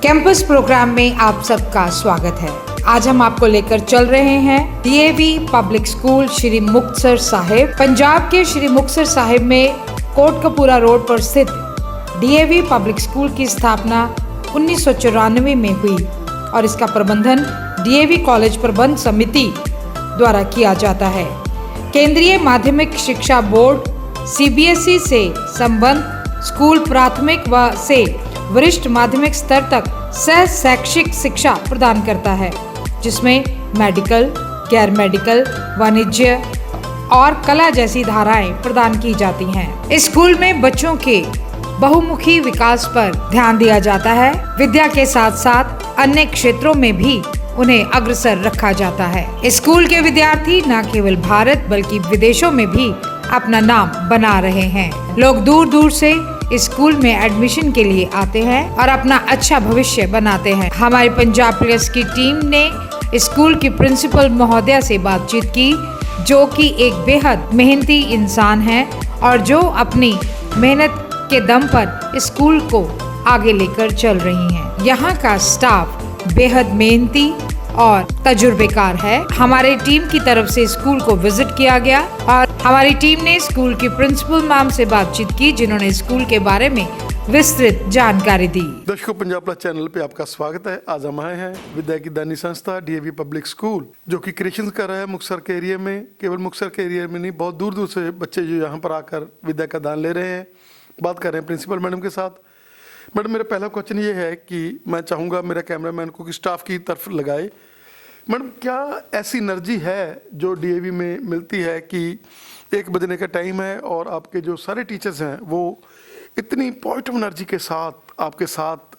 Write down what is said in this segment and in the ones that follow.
Campus programme में आप सबका स्वागत है। आज हम आपको लेकर चल रहे हैं DAV public school Shri Muktsar Sahib. Punjab के श्री मुक्तसर साहिब में कोटकपूरा रोड पर स्थित डीएवी पब्लिक स्कूल की स्थापना 1994 में हुई और इसका प्रबंधन डीएवी कॉलेज प्रबंध समिति द्वारा किया जाता है। केंद्रीय माध्यमिक शिक्षा बोर्ड सीबीएसई से संबद्ध स्कूल प्राथमिक व से वरिष्ठ माध्यमिक स्तर तक सह शैक्षिक शिक्षा प्रदान करता है, जिसमें मेडिकल, गैर मेडिकल, वाणिज्य और कला जैसी धाराएं प्रदान की जाती हैं। इस स्कूल में बच्चों के बहुमुखी विकास पर ध्यान दिया जाता है। विद्या के साथ साथ अन्य क्षेत्रों में भी उन्हें अग्रसर रखा जाता है। इस स्कूल के विद्यार्थी न केवल भारत बल्कि विदेशों में भी अपना नाम बना रहे हैं। लोग दूर दूर से इस स्कूल में एडमिशन के लिए आते हैं और अपना अच्छा भविष्य बनाते हैं। हमारे पंजाब प्लस की टीम ने इस स्कूल की प्रिंसिपल महोदया से बातचीत की, जो कि एक बेहद मेहनती इंसान है और जो अपनी मेहनत के दम पर इस स्कूल को आगे लेकर चल रही हैं। यहाँ का स्टाफ बेहद मेहनती और तजुर्बेकार है। हमारी टीम की तरफ से स्कूल को विजिट किया गया और हमारी टीम ने स्कूल की प्रिंसिपल मैम से बातचीत की, जिन्होंने स्कूल के बारे में विस्तृत जानकारी दी। दर्शकों, पंजाब प्लस चैनल पे आपका स्वागत है। आज हम आए हैं विद्या की दानी संस्था डीएवी पब्लिक स्कूल, जो कि क्रिएशन कर रहा है मुक्तसर के एरिया में। केवल मुक्तसर के एरिया में नहीं, बहुत दूर दूर से बच्चे जो यहाँ पर आकर विद्या का दान ले रहे हैं। बात कर रहे हैं प्रिंसिपल मैडम के साथ। मैडम, मेरा पहला क्वेश्चन ये है कि मैं चाहूँगा मेरा कैमरामैन को कि स्टाफ की तरफ लगाए। मैडम, क्या ऐसी एनर्जी है जो डीएवी में मिलती है कि 1 बजने का टाइम है और आपके जो सारे टीचर्स हैं वो इतनी पॉजिटिव एनर्जी के साथ आपके साथ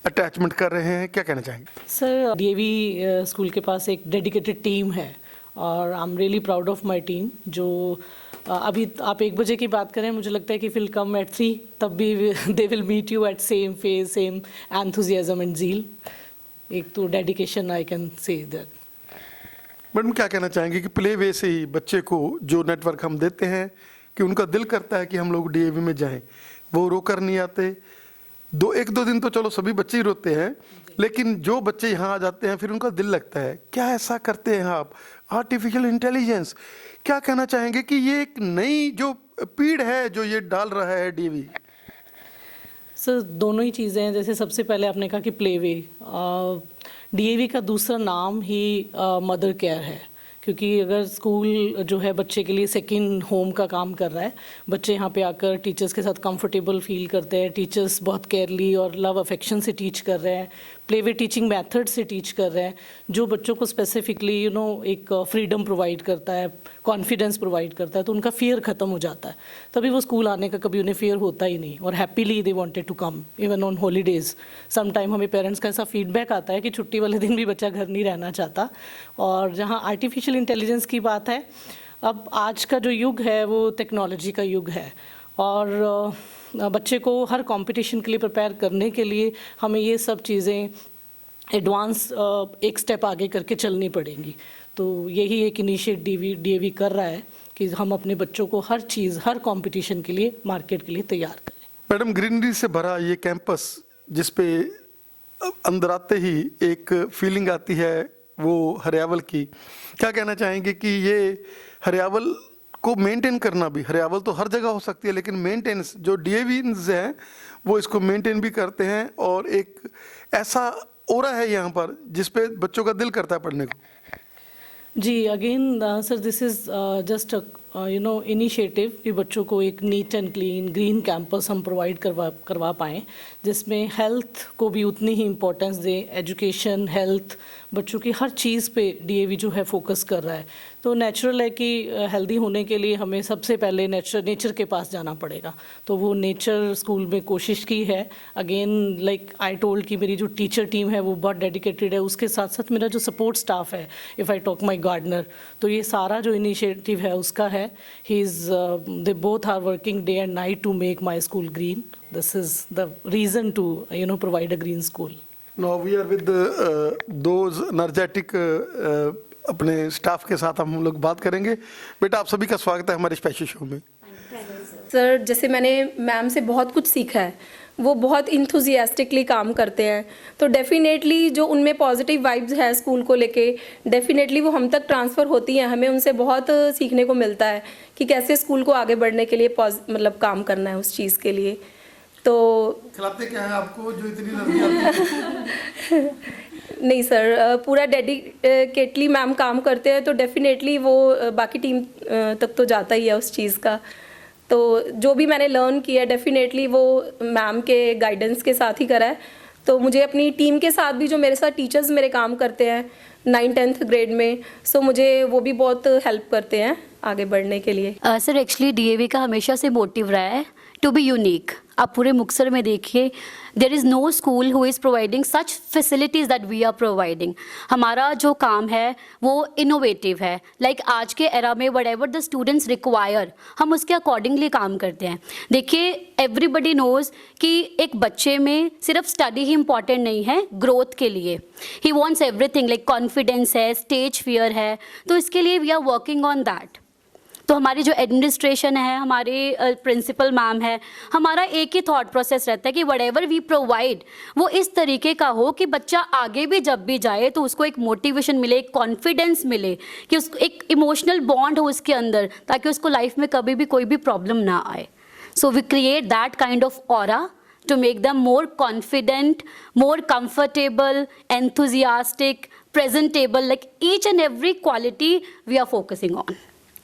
अटैचमेंट कर रहे हैं? क्या कहना चाहेंगे? सर, डीएवी स्कूल के पास एक डेडिकेटेड टीम है और I am really proud of my team. जो अभी आप 1 बजे की बात करें, मुझे लगता है कि विल कम एट 3, तब भी they will meet you at same phase, same enthusiasm and zeal. एक तो dedication I can say that. Madam, क्या कहना चाहेंगे कि प्ले वे से ही बच्चे को जो नेटवर्क हम देते हैं कि उनका दिल करता है कि हम लोग डीएवी में जाएं, वो रोकर नहीं आते। 1-2 दिन तो चलो सभी बच्चे ही रोते हैं, लेकिन जो बच्चे यहाँ आ जाते हैं फिर उनका दिल लगता है। क्या ऐसा करते हैं आप? आर्टिफिशियल इंटेलिजेंस, क्या कहना चाहेंगे कि ये एक नई जो पीढ़ है जो ये डाल रहा है डीएवी? सर, दोनों ही चीज़ें हैं। जैसे सबसे पहले आपने कहा कि प्लेवे, डीएवी का दूसरा नाम ही मदर केयर है, क्योंकि अगर स्कूल जो है बच्चे के लिए सेकंड होम का काम कर रहा है। बच्चे यहाँ पे आकर टीचर्स के साथ कंफर्टेबल फील करते हैं। टीचर्स बहुत केयरली और लव अफेक्शन से टीच कर रहे हैं, प्लेवे टीचिंग मेथड से टीच कर रहे हैं, जो बच्चों को स्पेसिफिकली एक फ्रीडम प्रोवाइड करता है, कॉन्फिडेंस प्रोवाइड करता है। तो उनका फियर ख़त्म हो जाता है, तभी वो स्कूल आने का कभी उन्हें फियर होता ही नहीं और happily they wanted to come even on holidays. Some time हमें पेरेंट्स का ऐसा फीडबैक आता है कि छुट्टी वाले दिन भी बच्चा घर नहीं रहना चाहता। और जहाँ आर्टिफिशियल इंटेलिजेंस की बात है, अब आज का जो युग है वो टेक्नोलॉजी का युग है और बच्चे को हर कंपटीशन के लिए प्रिपेयर करने के लिए हमें ये सब चीज़ें एडवांस एक स्टेप आगे करके चलनी पड़ेंगी। तो यही एक इनिशिएट डीएवी कर रहा है कि हम अपने बच्चों को हर चीज़, हर कंपटीशन के लिए, मार्केट के लिए तैयार करें। मैडम, ग्रीनरी से भरा ये कैंपस, जिस पे अंदर आते ही एक फीलिंग आती है वो हरियावल की, क्या कहना चाहेंगे कि ये हरियावल को मेंटेन करना भी, हरियावल तो हर जगह हो सकती है लेकिन मेंटेनेंस जो डीएवीज हैं वो इसको मेंटेन भी करते हैं और एक ऐसा ओरा है यहाँ पर जिस पे बच्चों का दिल करता है पढ़ने को? जी, again sir, this is just initiative कि बच्चों को एक neat and clean green campus हम प्रोवाइड करवा पाएँ, जिसमें हेल्थ को भी उतनी ही इम्पोर्टेंस दें। एजुकेशन, हेल्थ, बच्चों की हर चीज़ पे डीएवी जो है फोकस कर रहा है। तो नेचुरल है कि हेल्दी होने के लिए हमें सबसे पहले नेचर के पास जाना पड़ेगा। तो वो नेचर स्कूल में कोशिश की है। अगेन लाइक आई टोल्ड कि मेरी जो टीचर टीम है वो बहुत डेडिकेटेड है। उसके साथ साथ मेरा जो सपोर्ट स्टाफ है, if I talk my gardener, तो ये सारा जो इनिशिएटिव है उसका है। They both are working day and night to make my school green. This is the reason to provide a green school. Now we are with those energetic अपने staff के साथ हम लोग बात करेंगे। बेटा, आप सभी का स्वागत है हमारे स्पेशल शो में। सर, जैसे मैंने मैम से बहुत कुछ सीखा है, वो बहुत इंथुजियास्टिकली काम करते हैं। तो डेफिनेटली जो उनमें पॉजिटिव वाइब्स है स्कूल को लेके, डेफिनेटली वो हम तक ट्रांसफ़र होती हैं। हमें उनसे बहुत सीखने को मिलता है कि कैसे स्कूल को आगे बढ़ने के लिए मतलब काम करना है उस चीज़ के लिए। तो खिलाते क्या है आपको जो इतनी एनर्जी आती है? नहीं सर, पूरा डेडिकेटली मैम काम करते हैं, तो डेफिनेटली वो बाकी टीम तक तो जाता ही है उस चीज़ का। तो जो भी मैंने लर्न किया डेफिनेटली वो मैम के गाइडेंस के साथ ही करा है। तो मुझे अपनी टीम के साथ भी, जो मेरे साथ टीचर्स मेरे काम करते हैं 9th-10th ग्रेड में, सो मुझे वो भी बहुत हेल्प करते हैं आगे बढ़ने के लिए। सर एक्चुअली डीएवी का हमेशा से मोटिव रहा है टू बी यूनिक। आप पूरे मुक्तसर में देखिए, there is no school who is providing such facilities that we are providing. हमारा जो काम है वो इनोवेटिव है। लाइक आज के एरा में what ever the students require, हम उसके अकॉर्डिंगली काम करते हैं। देखिए, एवरीबडी नोज़ कि एक बच्चे में सिर्फ स्टडी ही इम्पॉर्टेंट नहीं है, ग्रोथ के लिए he wants everything, like confidence है, स्टेज फियर है, तो इसके लिए we are working on that. तो हमारी जो एडमिनिस्ट्रेशन है, हमारे प्रिंसिपल मैम है, हमारा एक ही थॉट प्रोसेस रहता है कि व्हाटएवर वी प्रोवाइड वो इस तरीके का हो कि बच्चा आगे भी जब भी जाए तो उसको एक मोटिवेशन मिले, एक कॉन्फिडेंस मिले, कि उसको एक इमोशनल बॉन्ड हो उसके अंदर, ताकि उसको लाइफ में कभी भी कोई भी प्रॉब्लम ना आए। So we create that kind of aura to make them more confident, more comfortable, enthusiastic, presentable, like each and every quality we are focusing on.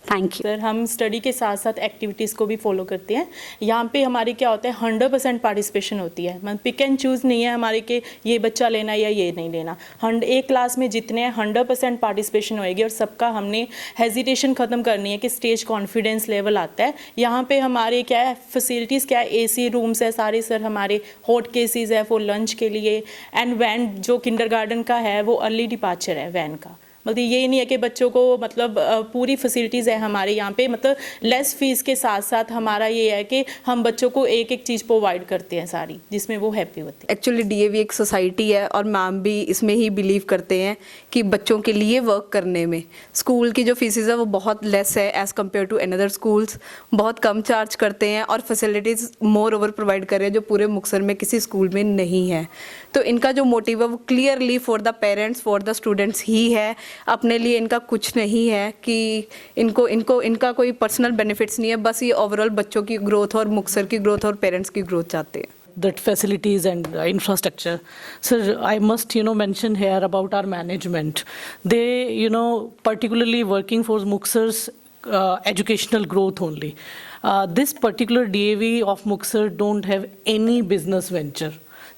Thank you sir. हम स्टडी के साथ साथ एक्टिविटीज़ को भी follow करते हैं। यहाँ पे हमारे क्या होता है, 100% पार्टिसिपेशन होती है। मतलब पिक एंड चूज़ नहीं है हमारे कि ये बच्चा लेना या ये नहीं लेना। एक क्लास में जितने हैं 100% पार्टिसिपेशन होएगी, और सबका हमने हेजिटेशन ख़त्म करनी है कि स्टेज कॉन्फिडेंस लेवल आता है। यहाँ पे हमारे क्या है, फैसिलिटीज़ क्या है, AC रूम्स है सारे सर, हमारे हॉट केसेस है फॉर लंच के लिए, एंड वैन जो किंडरगार्टन का है वो अर्ली डिपार्चर है वैन का। मतलब ये नहीं है कि बच्चों को मतलब पूरी फैसिलिटीज़ है हमारे यहाँ पे, मतलब लेस फीस के साथ साथ हमारा ये है कि हम बच्चों को एक एक चीज़ प्रोवाइड करते हैं सारी, जिसमें वो हैप्पी होते हैं। एक्चुअली डीएवी एक सोसाइटी है और मैम भी इसमें ही बिलीव करते हैं कि बच्चों के लिए वर्क करने में स्कूल की जो फीसिस है वो बहुत लेस है as compared to another schools, बहुत कम चार्ज करते हैं और फैसिलिटीज़ मोर ओवर प्रोवाइड कर रहे हैं जो पूरे मुक्तसर में किसी स्कूल में नहीं है। तो इनका जो मोटिव है वो clearly for the parents, for the students ही है। अपने लिए इनका कुछ नहीं है कि इनका कोई पर्सनल बेनिफिट्स नहीं है, बस ये ओवरऑल बच्चों की ग्रोथ और मुक्तसर की ग्रोथ और पेरेंट्स की ग्रोथ चाहते हैं। That facilities and infrastructure. Sir, I must, mention here about our management. They, particularly working for Muksar's educational growth only. This particular DAV of Muksar don't have any business venture.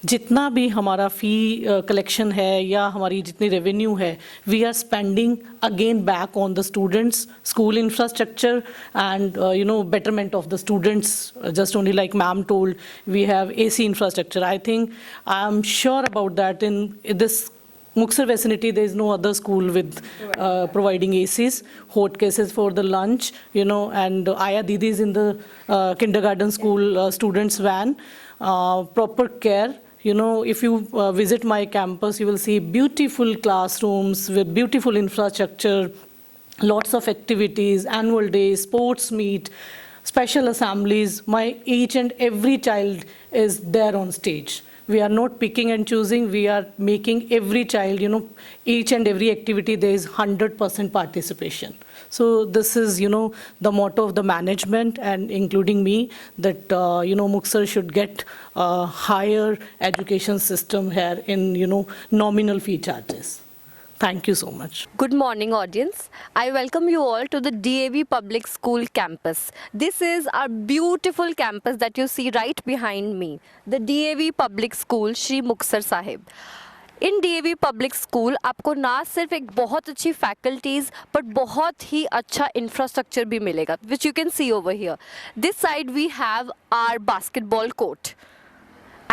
जितना भी हमारा फ़ी collection है या हमारी जितनी revenue है, we are spending again back on the students, school infrastructure and betterment of the students. Just only like ma'am told, we have AC infrastructure. I think I am sure about that. In this Muksar vicinity, there is no other school with providing ACs, hot cases for the lunch, and Aya Didi is in the kindergarten school students van, proper care. If you visit my campus, you will see beautiful classrooms with beautiful infrastructure, lots of activities, annual days, sports meet, special assemblies. Each and every child is there on stage. We are not picking and choosing. We are making every child, each and every activity, there is 100% participation. So this is, the motto of the management and including me, that, Muksar should get a higher education system here in, nominal fee charges. Thank you so much. Good morning, audience. I welcome you all to the DAV Public School campus. This is our beautiful campus that you see right behind me, the DAV Public School, Shri Muksar Sahib. In DAV public school आपको ना सिर्फ एक बहुत अच्छी faculties but बहुत ही अच्छा infrastructure भी मिलेगा, which you can see over here. This side we have our basketball court,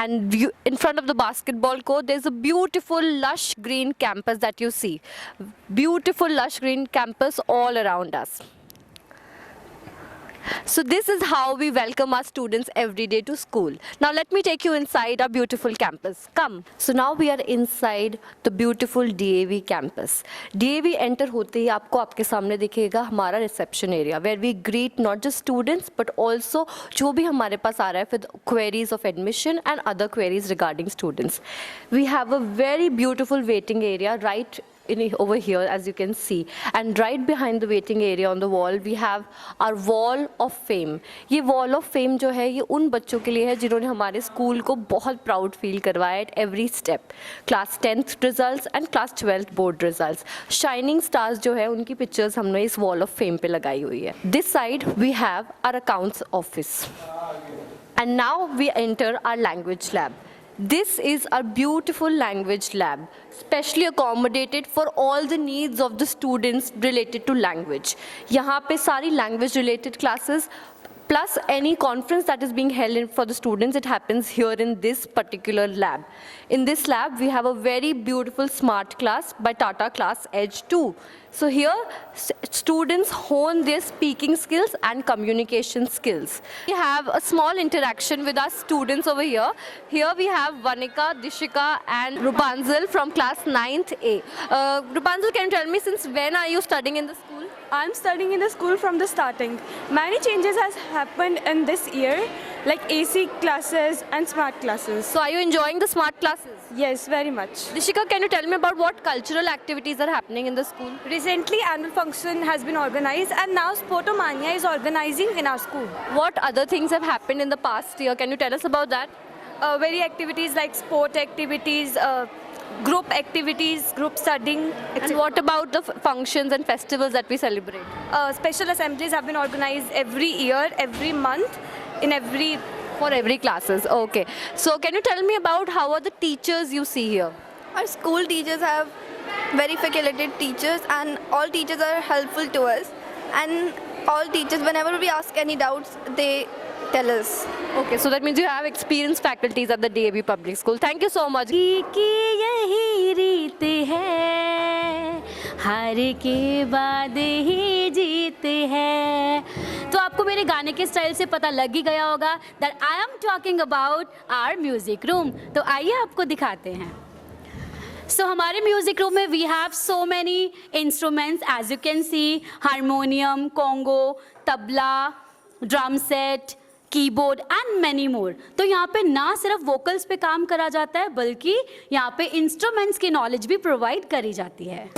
and in front of the basketball court there's a beautiful lush green campus that you see. Beautiful lush green campus all around us. So this is how we welcome our students every day to school. Now let me take you inside our beautiful campus. Come. So now we are inside the beautiful DAV campus. DAV enter होते ही आपको आपके सामने दिखेगा हमारा reception area where we greet not just students but also जो भी हमारे पास आ रहा है with queries of admission and other queries regarding students. We have a very beautiful waiting area right over here, as you can see, and right behind the waiting area on the wall we have our wall of fame. ये wall of fame जो है ये उन बच्चों के लिए है जिन्होंने हमारे स्कूल को बहुत प्राउड फील करवाया at every step. Class 10th results and class 12th board results. Shining stars जो है उनकी पिक्चर्स हमने इस wall of fame पे लगाई हुई है. This side we have our accounts office. And now we enter our language lab. This is our beautiful language lab, specially accommodated for all the needs of the students related to language. यहाँ पे सारी language related classes plus any conference that is being held for the students, it happens here in this particular lab. In this lab, we have a very beautiful smart class by Tata Class Edge 2. So here, students hone their speaking skills and communication skills. We have a small interaction with our students over here. Here we have Vanika, Dishika and Rupanzal from class 9th A. Rupanzal, can you tell me since when are you studying in the school? I'm studying in the school from the starting. Many changes has happened in this year, like AC classes and smart classes. So are you enjoying the smart classes? Yes, very much. Dishika, can you tell me about what cultural activities are happening in the school? Recently, annual function has been organized and now Sportomania is organizing in our school. What other things have happened in the past year? Can you tell us about that? Very activities like sport activities, group activities, group studying. And what about the functions and festivals that we celebrate? Special assemblies have been organized every year, every month, For every classes, okay. So can you tell me about how are the teachers you see here? Our school teachers have very facultative teachers and all teachers are helpful to us. And all teachers, whenever we ask any doubts, they tell us. Okay, so that means you have experienced faculties at the DAV Public School. Thank you so much. की यही रीत है, हार के बाद ही जीत है. तो आपको मेरे गाने के स्टाइल से पता लग ही गया होगा that I am talking about our music room. तो आइए आपको दिखाते हैं. So हमारे म्यूजिक रूम में we have so many instruments as you can see, harmonium, congo, tabla, drum set, keyboard and many more. तो यहाँ पे ना सिर्फ वोकल्स पे काम करा जाता है बल्कि यहाँ पे इंस्ट्रूमेंट्स की नॉलेज भी प्रोवाइड करी जाती है.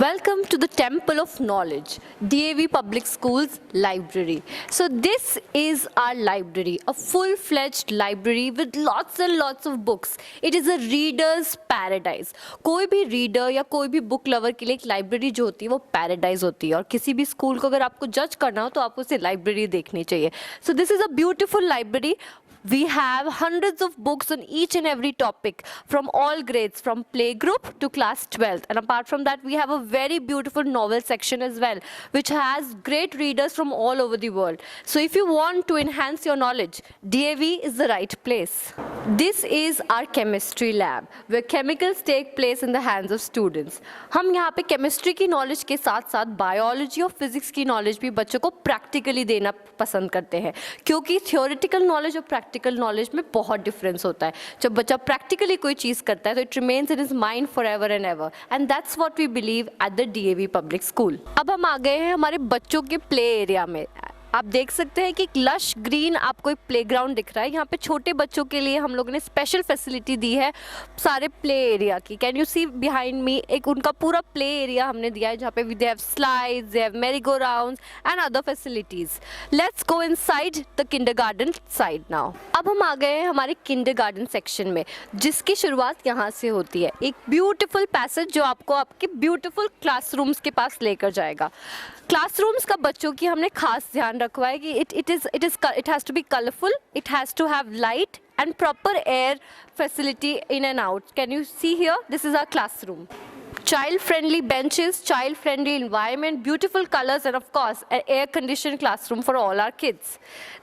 Welcome to the Temple of Knowledge, DAV Public Schools Library. So this is our library, a full-fledged library with lots and lots of books. It is a reader's paradise. कोई भी reader या कोई भी book lover के लिए एक library जो होती है वो paradise होती है और किसी भी school को अगर आपको judge करना हो तो आपको उसे library देखनी चाहिए. So this is a beautiful library. We have hundreds of books on each and every topic from all grades, from playgroup to class 12th. And apart from that, we have a very beautiful novel section as well, which has great readers from all over the world. So if you want to enhance your knowledge, DAV is the right place. This is our chemistry lab, where chemicals take place in the hands of students. हम यहाँ पे chemistry की knowledge के साथ साथ biology और physics की knowledge भी बच्चों को practically देना पसंद करते हैं, क्योंकि theoretical knowledge और practical knowledge में बहुत difference होता है. जब बच्चा practically कोई चीज़ करता है तो it remains in his mind forever and ever, and that's what we believe at the DAV Public School. अब हम आ गए हैं हमारे बच्चों के play area में. आप देख सकते हैं कि लश ग्रीन आपको एक प्लेग्राउंड दिख रहा है. यहाँ पे छोटे बच्चों के लिए हम लोगों ने स्पेशल फैसिलिटी दी है सारे प्ले एरिया की. Can you see behind me, एक उनका पूरा प्ले एरिया हमने दिया है जहाँ पे they have slides, they have merry go rounds and other facilities. Let's go inside the kindergarten side now. अब हम आ गए हैं हमारे किंडरगार्टन सेक्शन में, जिसकी शुरुआत यहाँ से होती है. एक ब्यूटिफुल पैसेज जो आपको आपके ब्यूटिफुल क्लासरूम्स के पास लेकर जाएगा. क्लासरूम्स का बच्चों की हमने खास ध्यान रखवा है कि it has to be colorful, it has to have light and proper air facility in and out. Can you see here? This is our classroom. Child-friendly benches, child-friendly environment, beautiful colors, and of course, an air-conditioned classroom for all our kids.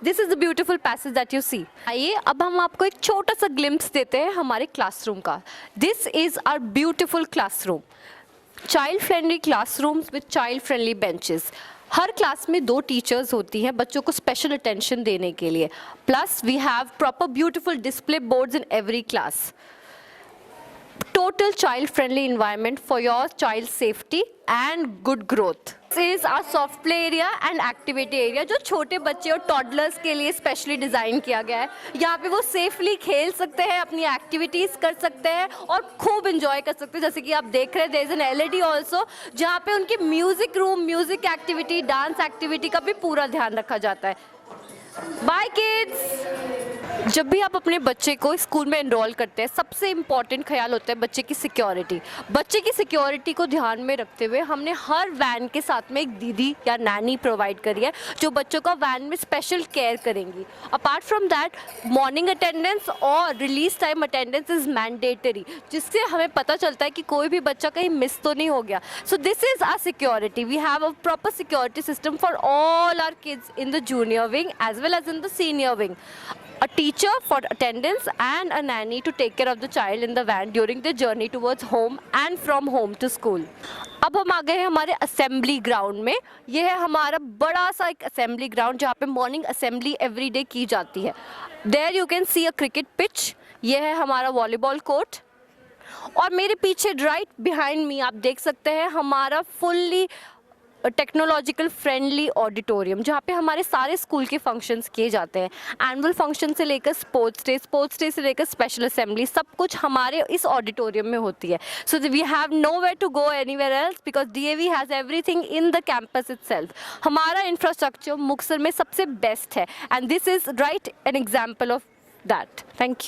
This is the beautiful passage that you see. आइए अब हम आपको एक छोटा सा glimpse देते हैं हमारे classroom का. This is our beautiful classroom. Child-friendly classrooms with child-friendly benches. Her class में 2 टीचर्स होती हैं बच्चों को स्पेशल अटेंशन देने के लिए. Plus we have proper beautiful display boards in every class. Total child-friendly environment for your child's safety and good growth. This is our soft play area and activity area जो छोटे बच्चे और toddlers के लिए specially design किया गया है. यहाँ पे वो सेफली खेल सकते हैं, अपनी एक्टिविटीज़ कर सकते हैं और खूब इंजॉय कर सकते हैं. जैसे कि आप देख रहे हैं there is an LED also जहाँ पे उनकी music room, music activity, dance activity का भी पूरा ध्यान रखा जाता है. By kids. जब भी आप अपने बच्चे को स्कूल में एनरोल करते हैं सबसे इम्पॉर्टेंट ख्याल होता है बच्चे की सिक्योरिटी. बच्चे की सिक्योरिटी को ध्यान में रखते हुए हमने हर वैन के साथ में एक दीदी या नैनी प्रोवाइड करी है जो बच्चों का वैन में स्पेशल केयर करेंगी. Apart from that morning attendance और release time attendance is mandatory जिससे हमें पता चलता है कि कोई भी बच्चा कहीं मिस तो नहीं हो गया. So this is our security. We have a proper security system for all our kids in the junior wing as well as in the senior wing. A teacher for attendance and a nanny to take care of the child in the van during the journey towards home and from home to school. अब हम आ गए हैं हमारे assembly ground में. ये है हमारा बड़ा सा एक असेंबली ग्राउंड जहाँ पे मॉर्निंग असेंबली एवरी डे की जाती है. There you can see a cricket pitch. ये है हमारा वॉलीबॉल कोर्ट और मेरे पीछे राइट बिहाइंड मी आप देख सकते हैं हमारा फुल्ली टेक्नोलॉजिकल फ्रेंडली ऑडिटोरियम जहाँ पे हमारे सारे स्कूल के फंक्शंस किए जाते हैं. एनुअल फंक्शन से लेकर स्पोर्ट्स डे से लेकर स्पेशल असेंबली सब कुछ हमारे इस ऑडिटोरियम में होती है. So we have nowhere to go anywhere else because DAV has everything in the campus itself. हमारा इंफ्रास्ट्रक्चर मुक्तसर में सबसे बेस्ट है and this is right an example of that. Thank you.